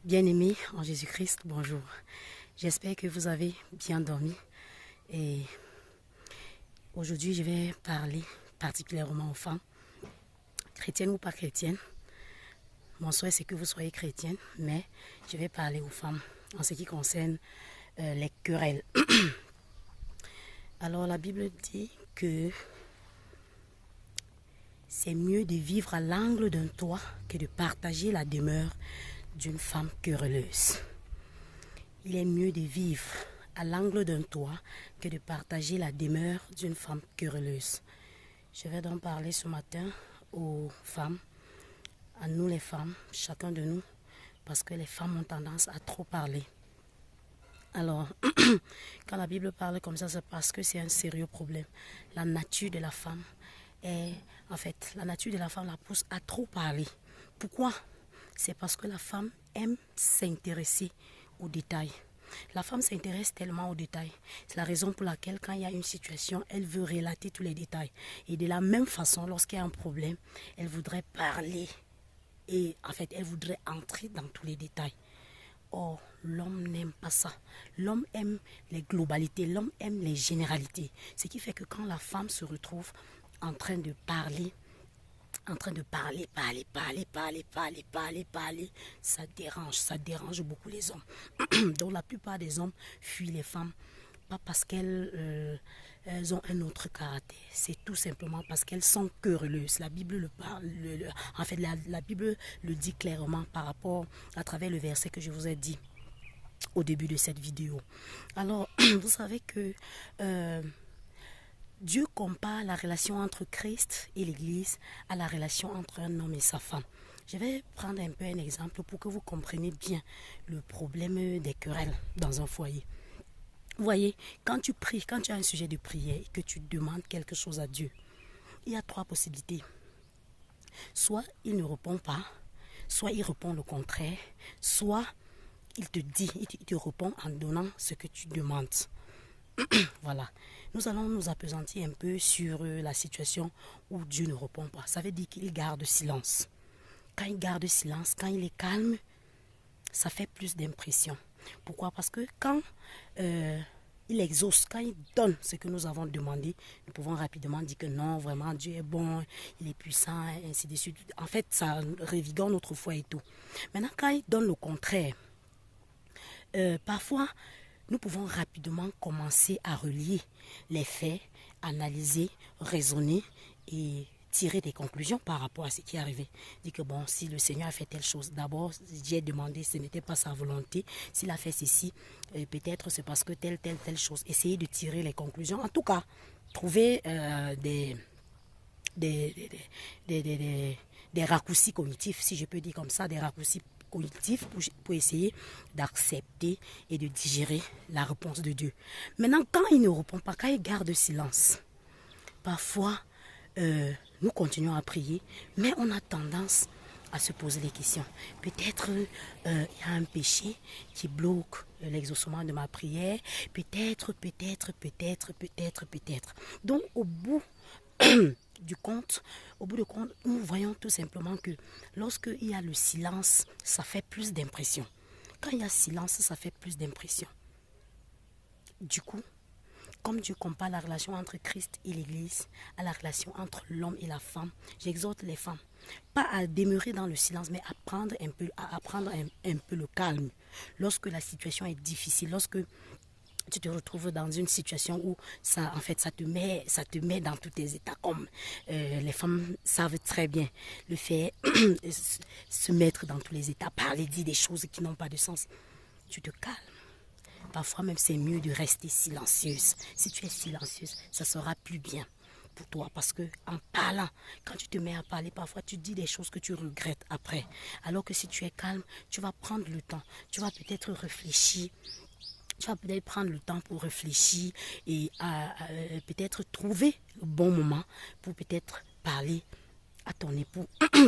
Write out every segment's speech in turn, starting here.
Bien-aimés en Jésus-Christ, bonjour. J'espère que vous avez bien dormi. Et aujourd'hui, je vais parler particulièrement aux femmes, chrétiennes ou pas chrétiennes. Mon souhait, c'est que vous soyez chrétiennes, mais je vais parler aux femmes en ce qui concerne les querelles. Alors, la Bible dit que c'est mieux de vivre à l'angle d'un toit que de partager la demeure d'une femme querelleuse. Il est mieux de vivre à l'angle d'un toit que de partager la demeure d'une femme querelleuse. Je vais donc parler ce matin aux femmes, à nous les femmes, chacun de nous, parce que les femmes ont tendance à trop parler. Alors, quand la Bible parle comme ça, c'est parce que c'est un sérieux problème. La nature de la femme la nature de la femme la pousse à trop parler. Pourquoi? C'est parce que la femme aime s'intéresser aux détails. La femme s'intéresse tellement aux détails. C'est la raison pour laquelle quand il y a une situation, elle veut relater tous les détails. Et de la même façon, lorsqu'il y a un problème, elle voudrait parler. Et en fait, elle voudrait entrer dans tous les détails. Or, l'homme n'aime pas ça. L'homme aime les globalités, l'homme aime les généralités. Ce qui fait que quand la femme se retrouve en train de parler, parler, ça dérange beaucoup les hommes. Donc la plupart des hommes fuient les femmes, pas parce qu'elles ont un autre caractère, c'est tout simplement parce qu'elles sont querelleuses. La Bible le parle, la Bible le dit clairement par rapport, à travers le verset que je vous ai dit au début de cette vidéo. Alors, vous savez que Dieu compare la relation entre Christ et l'Église à la relation entre un homme et sa femme. Je vais prendre un peu un exemple pour que vous compreniez bien le problème des querelles dans un foyer. Vous voyez, quand tu pries, quand tu as un sujet de prière et que tu demandes quelque chose à Dieu, il y a trois possibilités. Soit il ne répond pas, soit il répond le contraire, soit il te répond en donnant ce que tu demandes. Voilà. Nous allons nous appesantir un peu sur la situation où Dieu ne répond pas. Ça veut dire qu'il garde silence. Quand il garde silence, quand il est calme, ça fait plus d'impression. Pourquoi? Parce que quand il exauce, quand il donne ce que nous avons demandé, nous pouvons rapidement dire que non, vraiment, Dieu est bon, il est puissant, et ainsi de suite. En fait, ça revigore notre foi et tout. Maintenant, quand il donne le contraire, parfois, nous pouvons rapidement commencer à relier les faits, analyser, raisonner et tirer des conclusions par rapport à ce qui est arrivé. Dire que bon, si le Seigneur a fait telle chose, d'abord j'ai demandé, ce n'était pas sa volonté. S'il a fait ceci, peut-être c'est parce que telle chose. Essayez de tirer les conclusions. En tout cas, trouver des raccourcis cognitifs, si je peux dire comme ça, des raccourcis cognitifs pour essayer d'accepter et de digérer la réponse de Dieu. Maintenant, quand il ne répond pas, quand il garde silence, parfois, nous continuons à prier, mais on a tendance à se poser des questions. Peut-être il y a un péché qui bloque l'exaucement de ma prière. Peut-être. Donc, au bout du compte, nous voyons tout simplement que lorsqu'il y a le silence, ça fait plus d'impression. Quand il y a silence, ça fait plus d'impression. Du coup, comme Dieu compare la relation entre Christ et l'Église à la relation entre l'homme et la femme, j'exhorte les femmes, pas à demeurer dans le silence, mais à prendre un peu le calme. Lorsque la situation est difficile, lorsque tu te retrouves dans une situation où ça te met dans tous tes états, comme les femmes savent très bien le faire, se mettre dans tous les états, parler, dire des choses qui n'ont pas de sens. Tu te calmes. Parfois même c'est mieux de rester silencieuse. Si tu es silencieuse, ça sera plus bien pour toi, parce que en parlant, quand tu te mets à parler, parfois tu dis des choses que tu regrettes après. Alors que si tu es calme, tu vas prendre le temps, tu vas peut-être réfléchir. Tu vas peut-être prendre le temps pour réfléchir et peut-être trouver le bon moment pour peut-être parler à ton époux.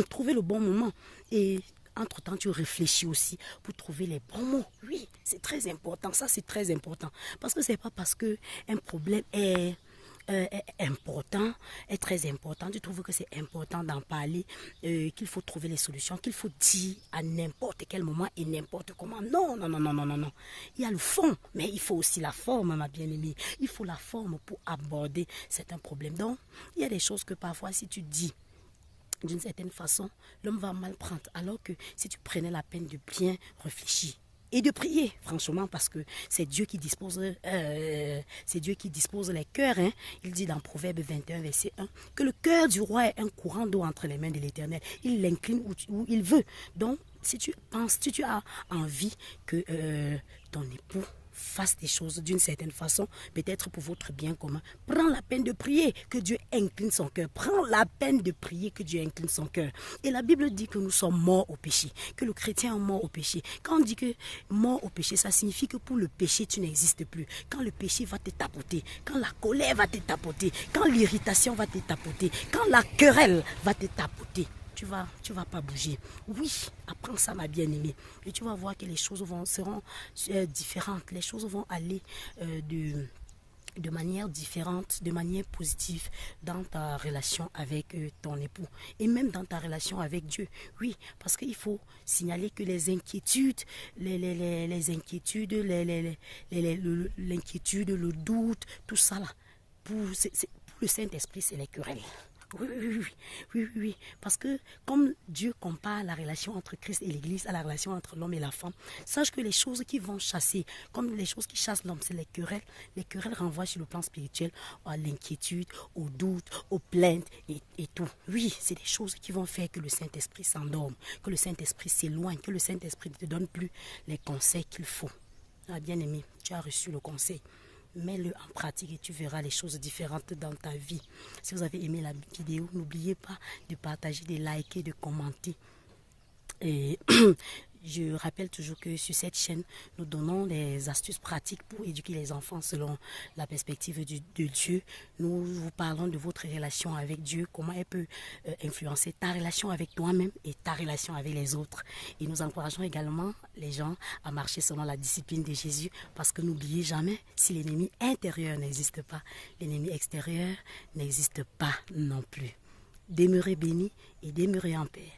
Trouver le bon moment. Et entre-temps, tu réfléchis aussi pour trouver les bons mots. Oui, c'est très important. Ça, c'est très important. Parce que ce n'est pas parce qu'un problème est est important, est très important. Tu trouves que c'est important d'en parler, qu'il faut trouver les solutions, qu'il faut dire à n'importe quel moment et n'importe comment. Non, non, non, non, non, non, non. Il y a le fond, mais il faut aussi la forme, ma bien-aimée. Il faut la forme pour aborder certains problèmes. Donc, il y a des choses que parfois, si tu dis d'une certaine façon, l'homme va mal prendre. Alors que si tu prenais la peine de bien réfléchir et de prier, franchement, parce que c'est Dieu qui dispose, les cœurs. Hein. Il dit dans Proverbe 21, verset 1, que le cœur du roi est un courant d'eau entre les mains de l'Éternel. Il l'incline où il veut. Donc, si tu as envie que ton époux fasse des choses d'une certaine façon, peut-être pour votre bien commun, prends la peine de prier que Dieu incline son cœur. Prends la peine de prier que Dieu incline son cœur. Et la Bible dit que nous sommes morts au péché, que le chrétien est mort au péché. Quand on dit que mort au péché, ça signifie que pour le péché, tu n'existes plus. Quand le péché va te tapoter, quand la colère va te tapoter, quand l'irritation va te tapoter, quand la querelle va te tapoter, tu vas pas bouger. Oui, apprends ça, ma bien-aimée. Et tu vas voir que les choses seront différentes. Les choses vont aller de manière différente, de manière positive dans ta relation avec ton époux et même dans ta relation avec Dieu. Oui, parce qu'il faut signaler que les inquiétudes, l'inquiétude, le doute, tout ça là, pour le Saint-Esprit, c'est les querelles. Oui. Parce que comme Dieu compare la relation entre Christ et l'Église à la relation entre l'homme et la femme, sache que les choses qui vont chasser, comme les choses qui chassent l'homme, c'est les querelles. Les querelles renvoient sur le plan spirituel à l'inquiétude, au doute, aux plaintes et tout. Oui, c'est des choses qui vont faire que le Saint-Esprit s'endorme, que le Saint-Esprit s'éloigne, que le Saint-Esprit ne te donne plus les conseils qu'il faut. Ah, bien-aimé, tu as reçu le conseil. Mets-le en pratique et tu verras les choses différentes dans ta vie. Si vous avez aimé la vidéo, n'oubliez pas de partager, de liker, de commenter. Et je rappelle toujours que sur cette chaîne, nous donnons des astuces pratiques pour éduquer les enfants selon la perspective de Dieu. Nous vous parlons de votre relation avec Dieu, comment elle peut influencer ta relation avec toi-même et ta relation avec les autres. Et nous encourageons également les gens à marcher selon la discipline de Jésus, parce que n'oubliez jamais, si l'ennemi intérieur n'existe pas, l'ennemi extérieur n'existe pas non plus. Demeurez bénis et demeurez en paix.